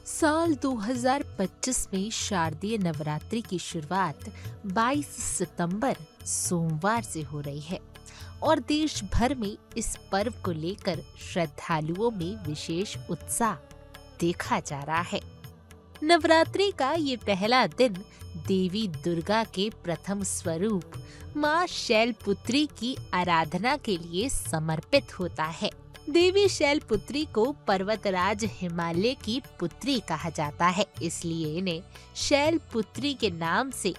साल 2025 में शारदीय नवरात्रि की शुरुआत 22 सितंबर सोमवार से हो रही है और देश भर में इस पर्व को लेकर श्रद्धालुओं में विशेष उत्साह देखा जा रहा है। नवरात्रि का ये पहला दिन देवी दुर्गा के प्रथम स्वरूप माँ शैलपुत्री की आराधना के लिए समर्पित होता है। देवी शैलपुत्री को पर्वतराज हिमालय की पुत्री कहा जाता है, इसलिए इन्हें शैलपुत्री के नाम से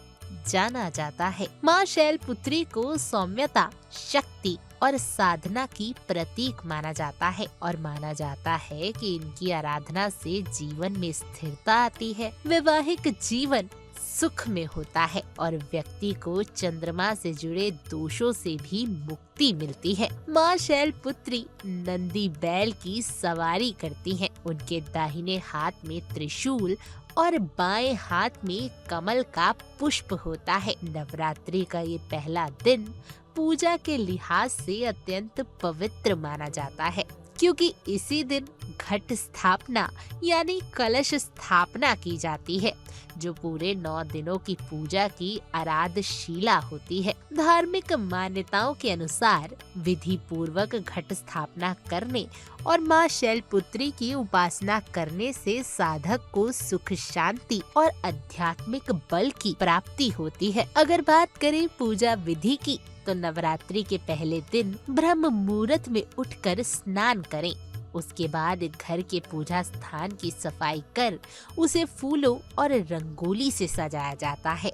जाना जाता है। माँ शैलपुत्री को सौम्यता, शक्ति और साधना की प्रतीक माना जाता है और माना जाता है कि इनकी आराधना से जीवन में स्थिरता आती है, वैवाहिक जीवन सुख में होता है और व्यक्ति को चंद्रमा से जुड़े दोषों से भी मुक्ति मिलती है। माँ शैलपुत्री नंदी बैल की सवारी करती हैं। उनके दाहिने हाथ में त्रिशूल और बाएं हाथ में कमल का पुष्प होता है। नवरात्रि का ये पहला दिन पूजा के लिहाज से अत्यंत पवित्र माना जाता है, क्योंकि इसी दिन घट स्थापना यानी कलश स्थापना की जाती है, जो पूरे 9 दिनों की पूजा की आराधशीला होती है। धार्मिक मान्यताओं के अनुसार विधि पूर्वक घट स्थापना करने और माँ शैलपुत्री की उपासना करने से साधक को सुख, शांति और आध्यात्मिक बल की प्राप्ति होती है। अगर बात करें पूजा विधि की, तो नवरात्रि के पहले दिन ब्रह्म मुहूर्त में उठकर स्नान करें। उसके बाद घर के पूजा स्थान की सफाई कर उसे फूलों और रंगोली से सजाया जाता है।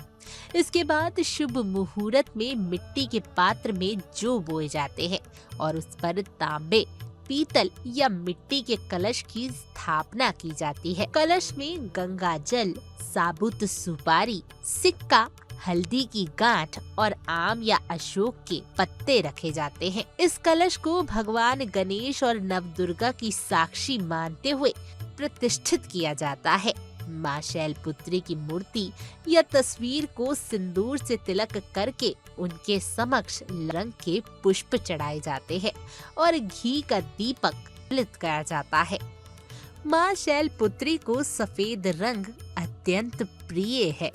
इसके बाद शुभ मुहूर्त में मिट्टी के पात्र में जौ बोए जाते हैं और उस पर तांबे, पीतल या मिट्टी के कलश की स्थापना की जाती है। कलश में गंगा जल, साबुत सुपारी, सिक्का, हल्दी की गांठ और आम या अशोक के पत्ते रखे जाते हैं। इस कलश को भगवान गणेश और नवदुर्गा की साक्षी मानते हुए प्रतिष्ठित किया जाता है। माँ शैलपुत्री की मूर्ति या तस्वीर को सिंदूर से तिलक करके उनके समक्ष रंग के पुष्प चढ़ाए जाते हैं और घी का दीपक प्रज्वलित किया जाता है। माँ शैलपुत्री को सफेद रंग अत्यंत प्रिय है,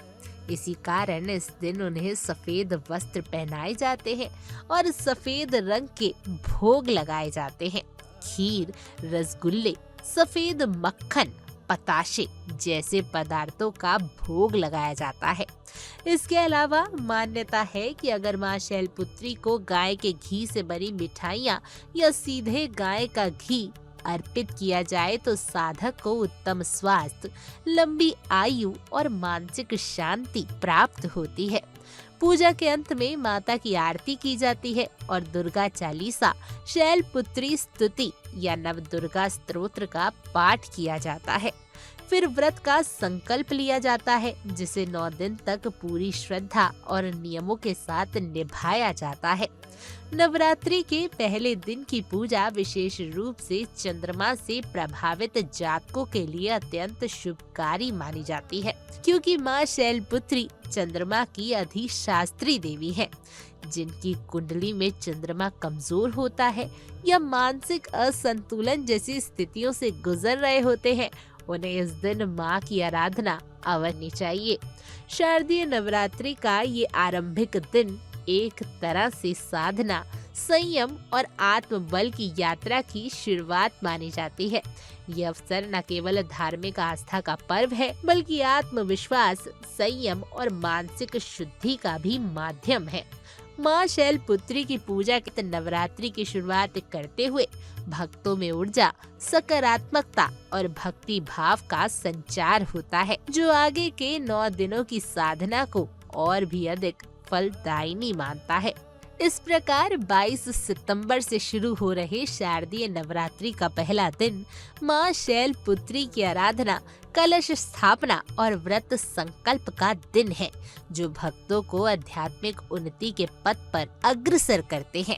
इसी कारण इस दिन उन्हें सफेद वस्त्र पहनाए जाते हैं और सफेद रंग के भोग लगाए जाते हैं। खीर, रसगुल्ले, सफेद मक्खन, पताशे जैसे पदार्थों का भोग लगाया जाता है। इसके अलावा मान्यता है कि अगर माँ शैलपुत्री को गाय के घी से बनी मिठाइयाँ या सीधे गाय का घी अर्पित किया जाए तो साधक को उत्तम स्वास्थ्य, लंबी आयु और मानसिक शांति प्राप्त होती है। पूजा के अंत में माता की आरती की जाती है और दुर्गा चालीसा, शैलपुत्री स्तुति या नवदुर्गा स्तोत्र का पाठ किया जाता है। फिर व्रत का संकल्प लिया जाता है, जिसे 9 दिन तक पूरी श्रद्धा और नियमों के साथ निभाया जाता है। नवरात्रि के पहले दिन की पूजा विशेष रूप से चंद्रमा से प्रभावित जातकों के लिए अत्यंत शुभकारी मानी जाती है, क्योंकि माँ शैलपुत्री चंद्रमा की अधिशास्त्री देवी है। जिनकी कुंडली में चंद्रमा कमजोर होता है या मानसिक असंतुलन जैसी स्थितियों से गुजर रहे होते हैं, उन्हें इस दिन माँ की आराधना अवश्य चाहिए। शारदीय नवरात्रि का ये आरंभिक दिन एक तरह से साधना, संयम और आत्मबल की यात्रा की शुरुआत मानी जाती है। यह अवसर न केवल धार्मिक आस्था का पर्व है, बल्कि आत्मविश्वास, संयम और मानसिक शुद्धि का भी माध्यम है। माँ शैलपुत्री की पूजा के नवरात्रि की शुरुआत करते हुए भक्तों में ऊर्जा, सकारात्मकता और भक्ति भाव का संचार होता है, जो आगे के 9 दिनों की साधना को और भी अधिक फलदायिनी मानता है। इस प्रकार 22 सितंबर से शुरू हो रहे शारदीय नवरात्रि का पहला दिन माँ शैलपुत्री की आराधना, कलश स्थापना और व्रत संकल्प का दिन है, जो भक्तों को आध्यात्मिक उन्नति के पथ पर अग्रसर करते हैं।